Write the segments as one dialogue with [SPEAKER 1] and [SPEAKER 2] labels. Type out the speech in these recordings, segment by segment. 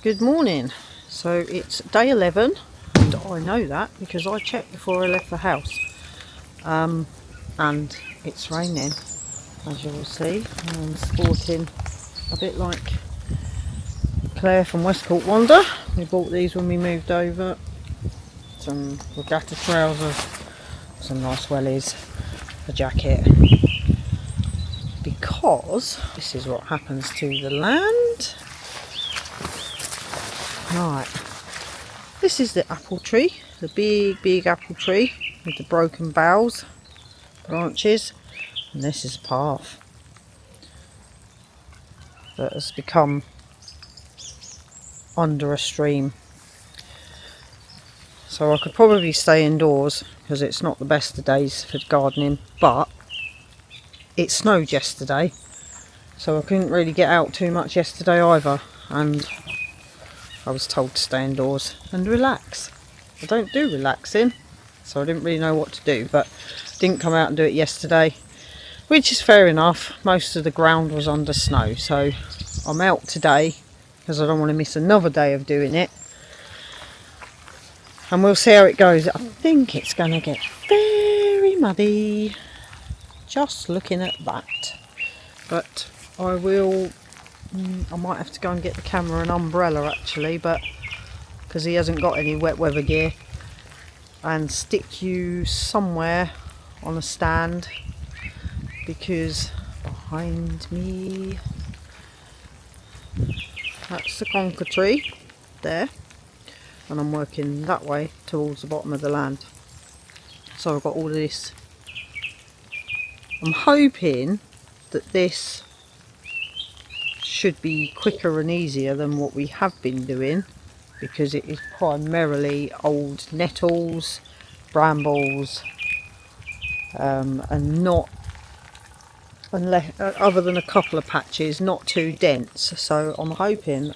[SPEAKER 1] Good morning. So it's day 11 and I know that because I checked before I left the house, and it's raining, as you will see. I'm sporting a bit like Claire from Westcourt Wander. We bought these when we moved over. Some regatta trousers, some nice wellies, a jacket, because this is what happens to the land. Right, this is the apple tree, the big apple tree with the broken boughs, branches, and this is a path that has become under a stream. So I could probably stay indoors because it's not the best of days for gardening, but it snowed yesterday, so I couldn't really get out too much yesterday either, and I was told to stay indoors and relax. I don't do relaxing, so I didn't really know what to do, but didn't come out and do it yesterday, which is fair enough. Most of the ground was under snow, so I'm out today because I don't want to miss another day of doing it, and we'll see how it goes. I think it's going to get very muddy, just looking at that, but I might have to go and get the camera and umbrella actually, but because he hasn't got any wet weather gear, and stick you somewhere on a stand, because behind me, that's the conker tree there, and I'm working that way towards the bottom of the land. So I've got all of this. I'm hoping that this should be quicker and easier than what we have been doing, because it is primarily old nettles, brambles, and not, unless other than a couple of patches, not too dense. So I'm hoping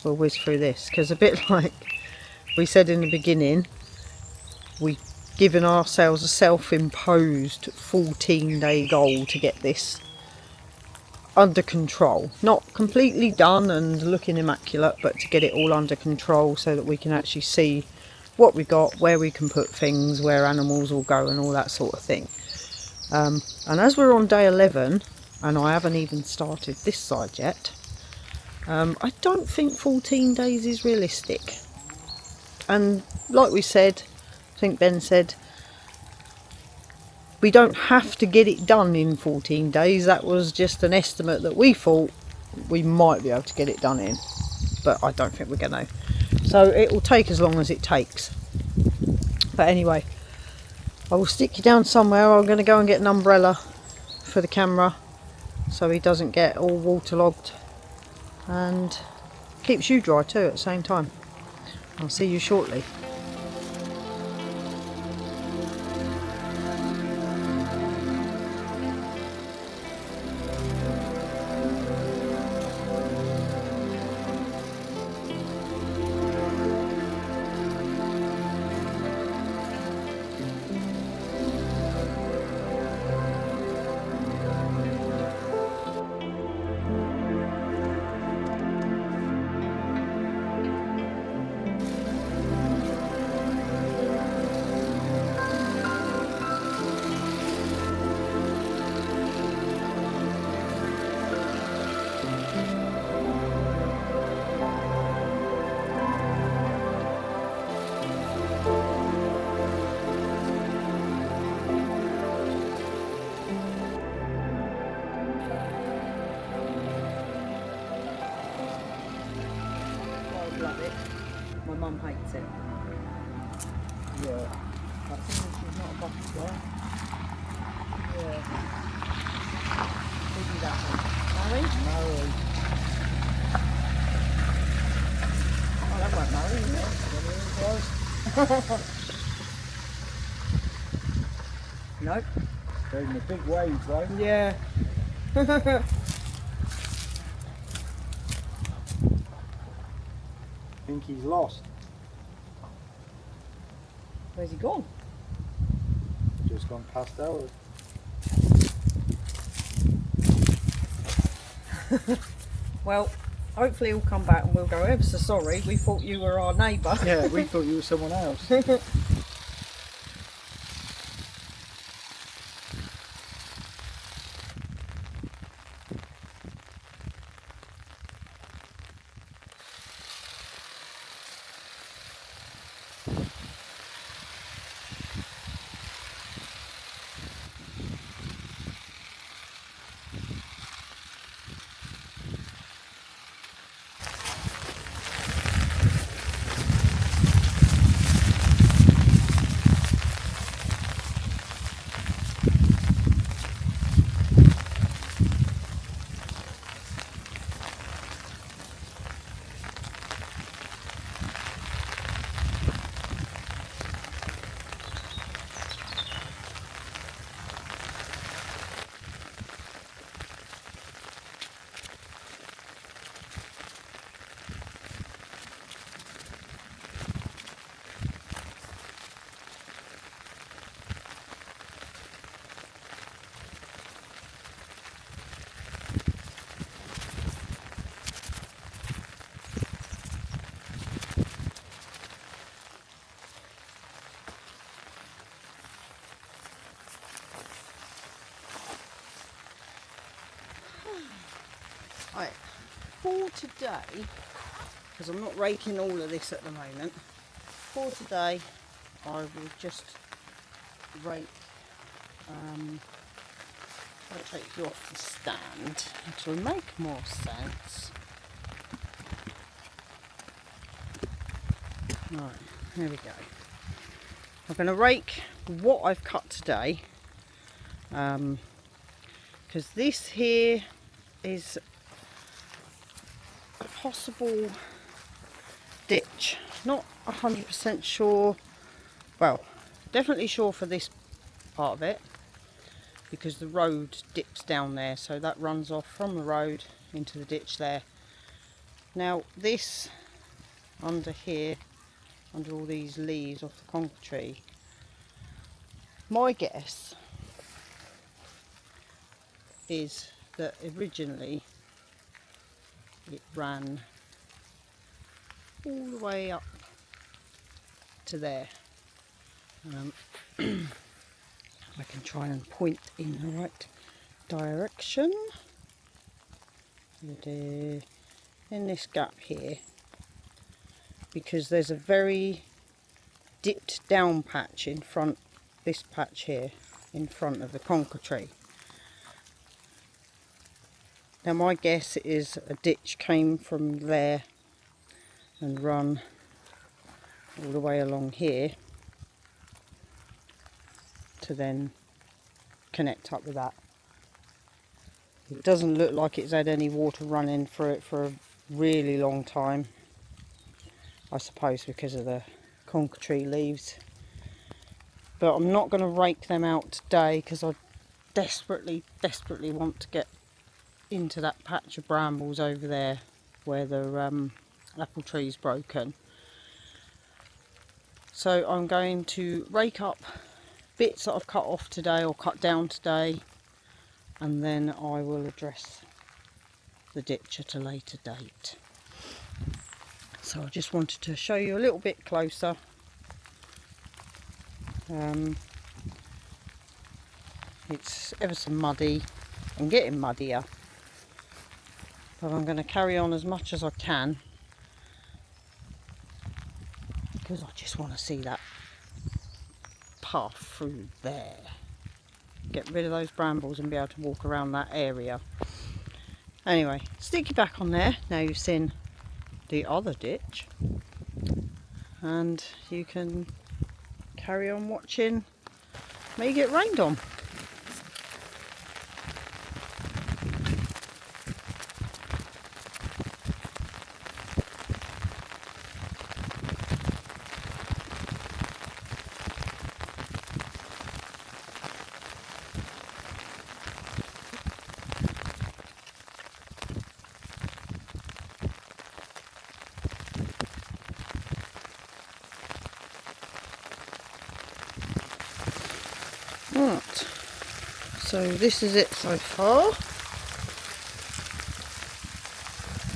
[SPEAKER 1] we'll whiz through this, because a bit like we said in the beginning, we've given ourselves a self-imposed 14-day goal to get this under control. Not completely done and looking immaculate, but to get it all under control so that we can actually see what we got, where we can put things, where animals will go and all that sort of thing. And as we're on day 11 and I haven't even started this side yet, I don't think 14 days is realistic. And like we said, I think Ben said, we don't have to get it done in 14 days. That was just an estimate that we thought we might be able to get it done in, but I don't think we're going to. So it will take as long as it takes. But anyway, I will stick you down somewhere. I'm going to go and get an umbrella for the camera so he doesn't get all waterlogged, and keeps you dry too at the same time. I'll see you shortly. Love it. My mum hates it. Yeah. But she's not a butterfly. Yeah. Who did that one? Mary? Mary. Oh, that weren't Mary, is it? Nope.
[SPEAKER 2] Taking the big waves, right?
[SPEAKER 1] Yeah.
[SPEAKER 2] I think he's lost.
[SPEAKER 1] Where's he gone?
[SPEAKER 2] Just gone past out.
[SPEAKER 1] Well, hopefully he'll come back and we'll go, ever so sorry, we thought you were our neighbour.
[SPEAKER 2] Yeah, we thought you were someone else.
[SPEAKER 1] Right, for today, because I'm not raking all of this at the moment, for today I will just rake, I'll take you off the stand to make more sense. Right, there we go. I'm going to rake what I've cut today, because this here is a possible ditch. Not 100% sure, well, definitely sure for this part of it, because the road dips down there, so that runs off from the road into the ditch there. Now this under here, under all these leaves off the conker tree, my guess is that originally it ran all the way up to there. I can try and point in the right direction. In this gap here, because there's a very dipped down patch in front, this patch here in front of the conker tree. Now my guess is a ditch came from there and run all the way along here to then connect up with that. It doesn't look like it's had any water running through it for a really long time, I suppose because of the conker tree leaves. But I'm not going to rake them out today because I desperately want to get into that patch of brambles over there where the apple tree's broken. So I'm going to rake up bits that I've cut off today or cut down today, and then I will address the ditch at a later date. So I just wanted to show you a little bit closer. It's ever so muddy and getting muddier, but I'm going to carry on as much as I can because I just want to see that path through there. Get rid of those brambles and be able to walk around that area. Anyway, stick you back on there. Now you've seen the other ditch, and you can carry on watching me get rained on. Right, So this is it so far.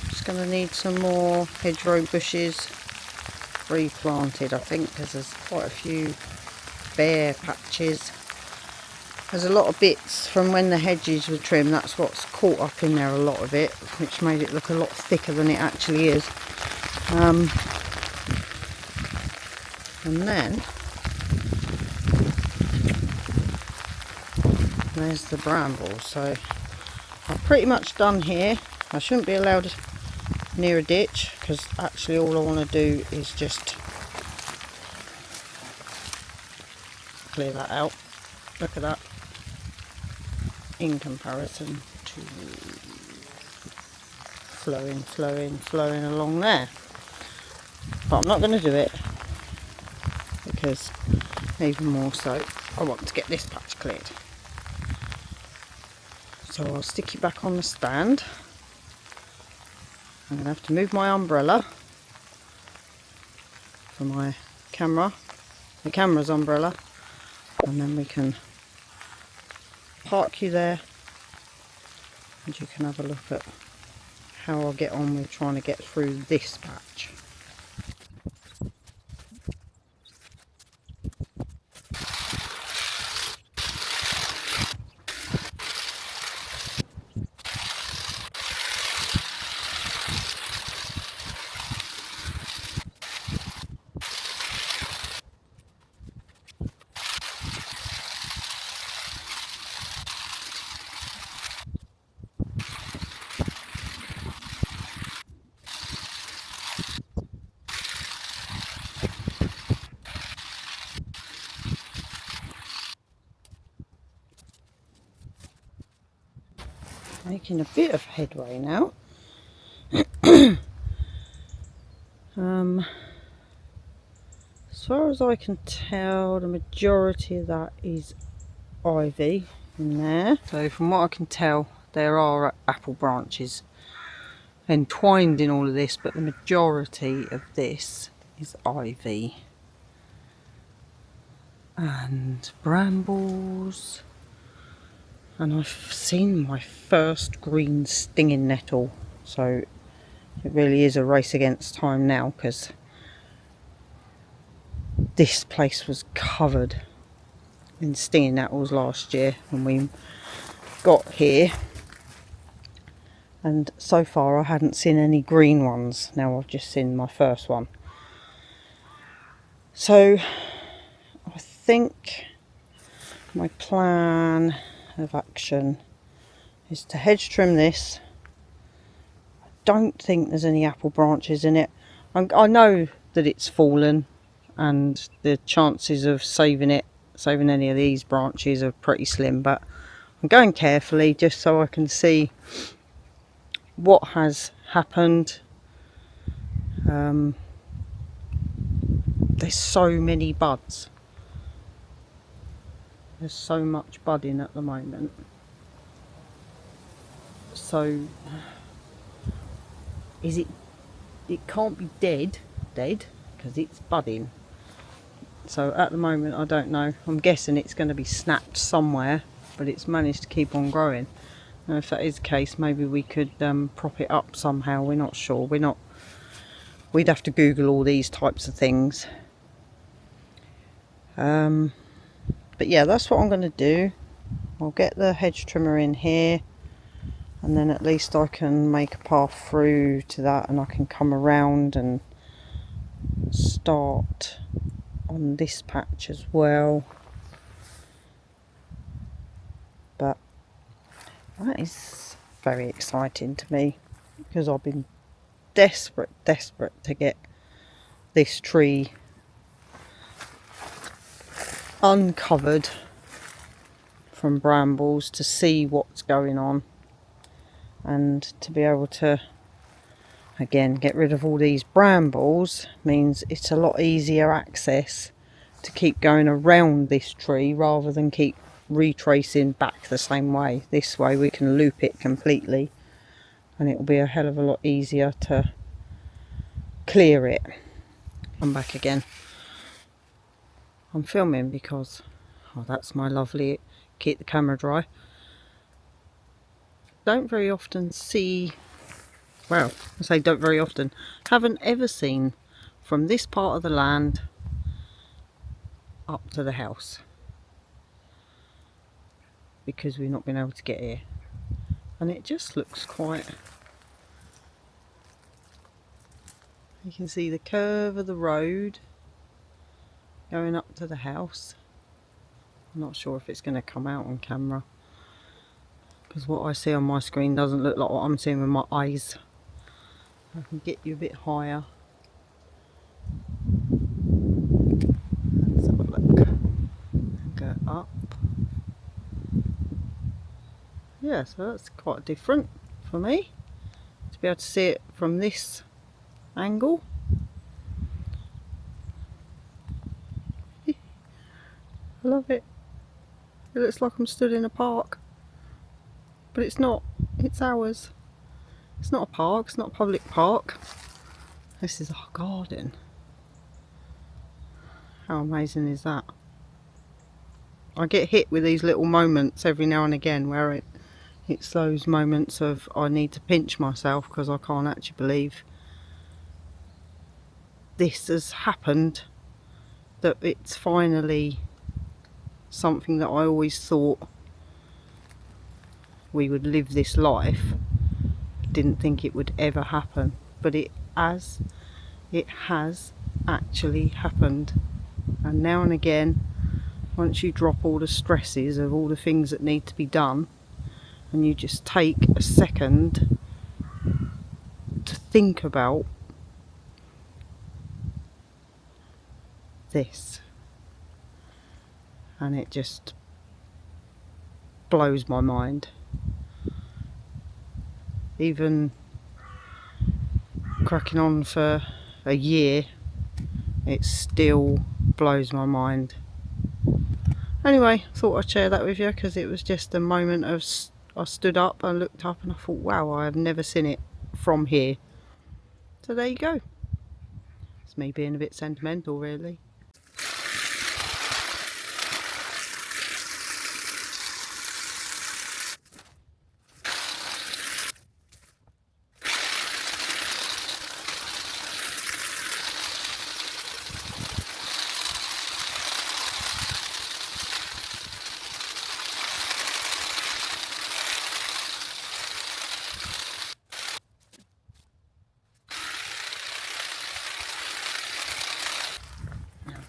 [SPEAKER 1] Just going to need some more hedgerow bushes replanted, I think, because there's quite a few bare patches. There's a lot of bits from when the hedges were trimmed, that's what's caught up in there, a lot of it, which made it look a lot thicker than it actually is. And then there's the brambles. So I'm pretty much done here. I shouldn't be allowed near a ditch, because actually all I want to do is just clear that out. Look at that, in comparison to flowing along there. But I'm not going to do it, because even more so I want to get this patch cleared. So I'll stick you back on the stand. I'm going to have to move my umbrella for my camera, the camera's umbrella, and then we can park you there and you can have a look at how I'll get on with trying to get through this patch. Making a bit of headway now. As far as I can tell, the majority of that is ivy in there. So from what I can tell, there are apple branches entwined in all of this, but the majority of this is ivy and brambles. And I've seen my first green stinging nettle, so it really is a race against time now, because this place was covered in stinging nettles last year when we got here, and so far I hadn't seen any green ones. Now I've just seen my first one. So I think my plan of action is to hedge trim this. I don't think there's any apple branches in it. I know that it's fallen, and the chances of saving any of these branches are pretty slim, but I'm going carefully just so I can see what has happened. There's so many buds. There's so much budding at the moment. So it can't be dead because it's budding. So at the moment I don't know. I'm guessing it's going to be snapped somewhere, but it's managed to keep on growing. Now if that is the case, maybe we could prop it up somehow. We're not sure. We'd have to Google all these types of things. But yeah, that's what I'm going to do. I'll get the hedge trimmer in here, and then at least I can make a path through to that, and I can come around and start on this patch as well. But that is very exciting to me, because I've been desperate to get this tree uncovered from brambles to see what's going on, and to be able to again get rid of all these brambles means it's a lot easier access to keep going around this tree rather than keep retracing back the same way. This way we can loop it completely, and it will be a hell of a lot easier to clear it. I'm back again. I'm filming because Oh, that's my lovely keep the camera dry. Don't very often see, well, I say don't very often, haven't ever seen from this part of the land up to the house, because we've not been able to get here, and it just looks quite, you can see the curve of the road going up to the house. I'm not sure if it's going to come out on camera, because what I see on my screen doesn't look like what I'm seeing with my eyes. I can get you a bit higher. Let's have a look. Go up. Yeah, so that's quite different for me to be able to see it from this angle. I love it. It looks like I'm stood in a park, but it's not. It's ours. It's not a park. It's not a public park. This is our garden. How amazing is that? I get hit with these little moments every now and again where it's those moments of I need to pinch myself because I can't actually believe this has happened, that it's finally something that I always thought we would live this life. Didn't think it would ever happen, but it has actually happened. And now and again, once you drop all the stresses of all the things that need to be done, and you just take a second to think about this, and it just blows my mind. Even cracking on for a year, it still blows my mind. Anyway, thought I'd share that with you because it was just a moment of, I stood up and looked up and I thought, wow, I have never seen it from here. So there you go. It's me being a bit sentimental, really.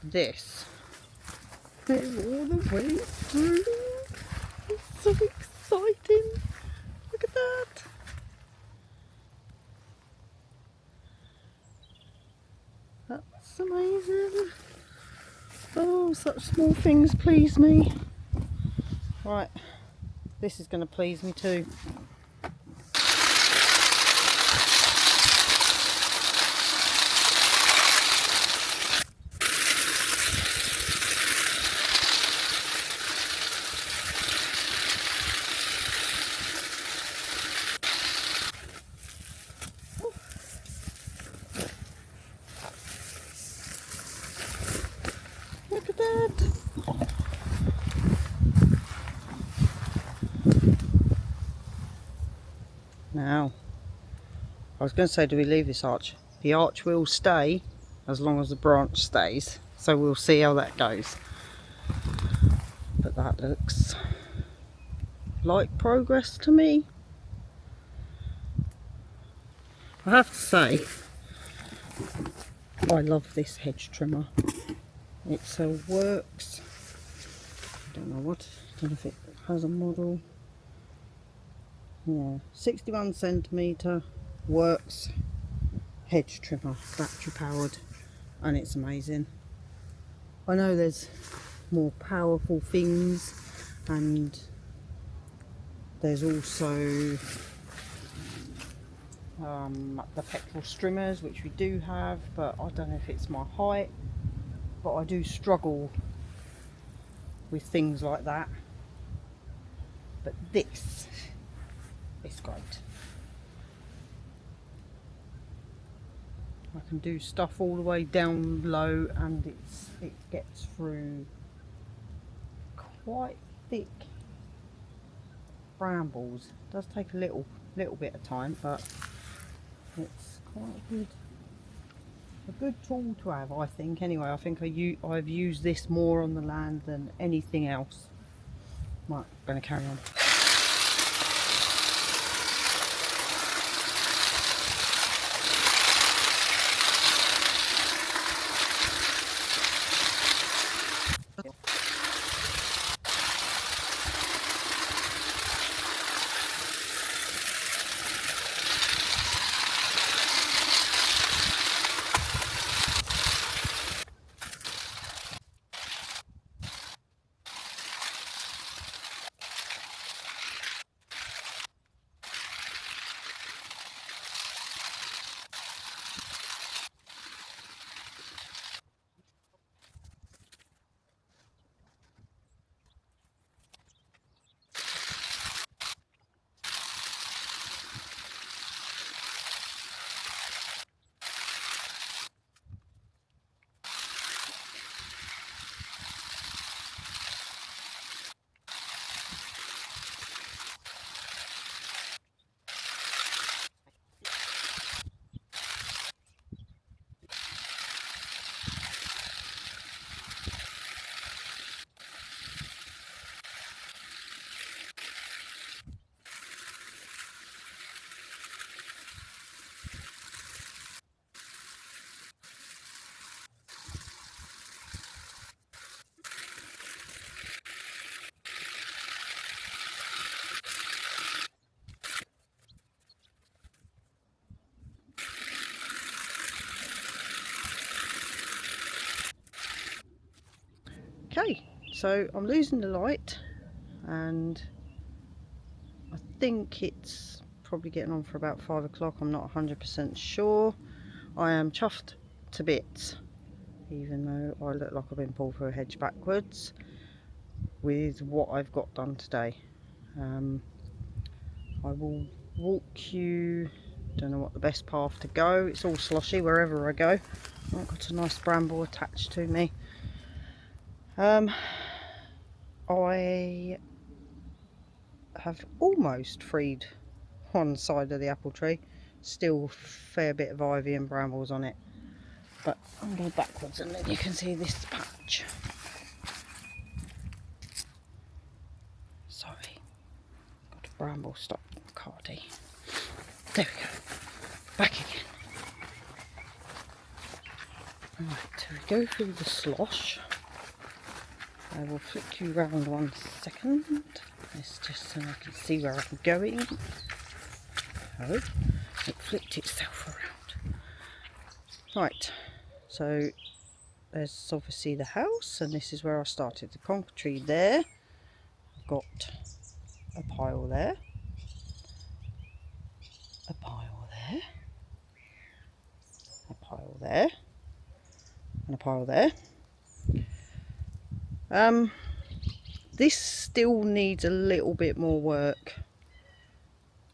[SPEAKER 1] This is all the way through. It's so exciting. Look at that. That's amazing. Oh, such small things please me. Right, this is going to please me too. Look at that. Now, I was going to say, do we leave this arch? The arch will stay as long as the branch stays, so we'll see how that goes. But that looks like progress to me. I have to say, I love this hedge trimmer. It's a Works, I don't know if it has a model. Yeah, 61 centimetre Works hedge trimmer, battery powered, and it's amazing. I know there's more powerful things, and there's also the petrol strimmers, which we do have, but I don't know if it's my height, but I do struggle with things like that. But this is great. I can do stuff all the way down low, and it gets through quite thick brambles. It does take a little bit of time, but it's quite a good tool to have, I think. Anyway, I think I've used this more on the land than anything else. Right, I'm going to carry on. Okay, so I'm losing the light, and I think it's probably getting on for about 5 o'clock. I'm not 100% sure. I am chuffed to bits, even though I look like I've been pulled through a hedge backwards with what I've got done today. I will walk you, don't know what the best path to go. It's all sloshy wherever I go. I've got a nice bramble attached to me. I have almost freed one side of the apple tree. Still a fair bit of ivy and brambles on it, but I'm going backwards and then you can see this patch. Sorry, got a bramble stop cardy. There we go, back again. Right, so we go through the slosh. I will flick you round 1 second. It's just so I can see where I'm going. Oh, it flipped itself around. Right, so there's obviously the house, and this is where I started. The conker tree there. I've got a pile there, a pile there, a pile there, and a pile there. This still needs a little bit more work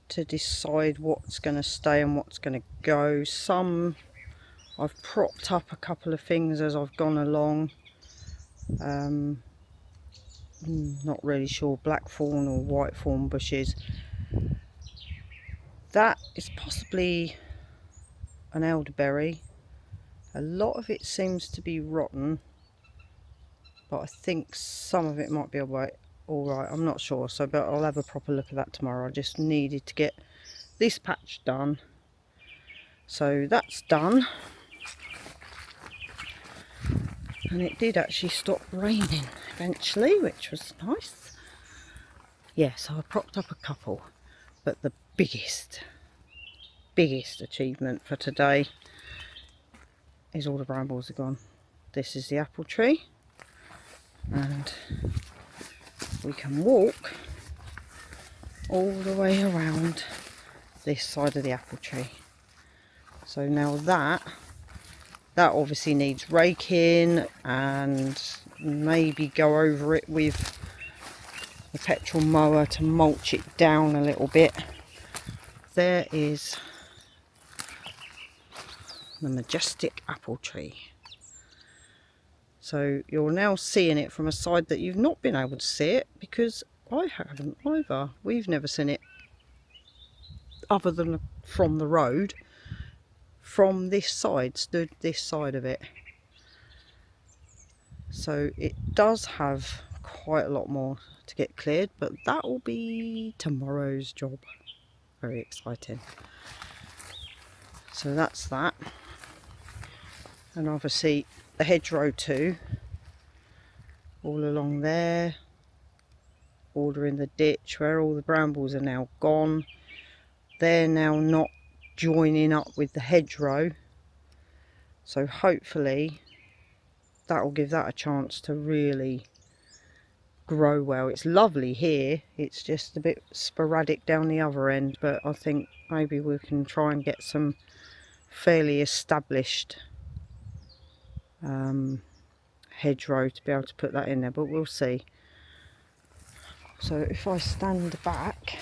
[SPEAKER 1] to decide what's going to stay and what's going to go. Some I've propped up a couple of things as I've gone along. Not really sure, blackthorn or whitethorn bushes. That is possibly an elderberry. A lot of it seems to be rotten, but I think some of it might be alright. I'm not sure, so but I'll have a proper look at that tomorrow. I just needed to get this patch done, so that's done. And it did actually stop raining eventually, which was nice. Yeah, so I propped up a couple, but the biggest achievement for today is all the brambles are gone. This is the apple tree, and we can walk all the way around this side of the apple tree. So now that obviously needs raking, and maybe go over it with the petrol mower to mulch it down a little bit. There is the majestic apple tree. So you're now seeing it from a side that you've not been able to see it, because I haven't either. We've never seen it other than from the road, from this side, stood this side of it. So it does have quite a lot more to get cleared, but that will be tomorrow's job. Very exciting. So that's that. And obviously the hedgerow too, all along there, bordering the ditch where all the brambles are now gone. They're now not joining up with the hedgerow, so hopefully that will give that a chance to really grow well. It's lovely here, it's just a bit sporadic down the other end, but I think maybe we can try and get some fairly established hedgerow to be able to put that in there, but we'll see. So if I stand back,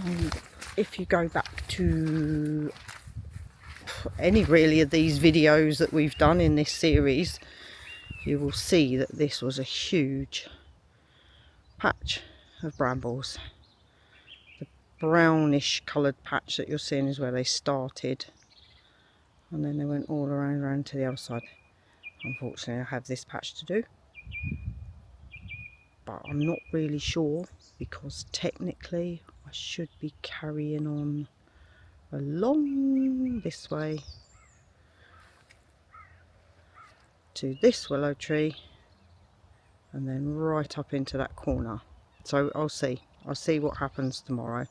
[SPEAKER 1] and if you go back to any really of these videos that we've done in this series, you will see that this was a huge patch of brambles. The brownish coloured patch that you're seeing is where they started, and then they went all around to the other side. Unfortunately, I have this patch to do, but I'm not really sure, because technically I should be carrying on along this way to this willow tree and then right up into that corner. So I'll see what happens tomorrow,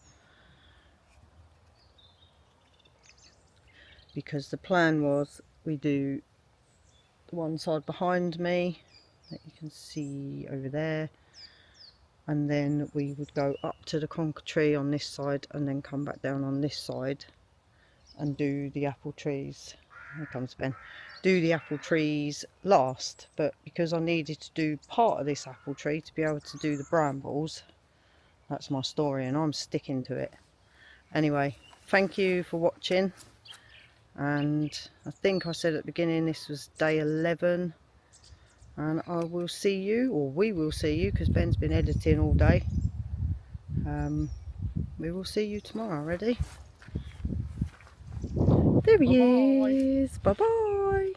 [SPEAKER 1] because the plan was we do the one side behind me that you can see over there, and then we would go up to the conker tree on this side and then come back down on this side and do the apple trees. Here comes Ben. Do the apple trees last, but because I needed to do part of this apple tree to be able to do the brambles, that's my story and I'm sticking to it. Anyway, thank you for watching, and I think I said at the beginning this was day 11, and I will see you, or we will see you, because Ben's been editing all day. We will see you tomorrow. Ready? There he is. Bye bye.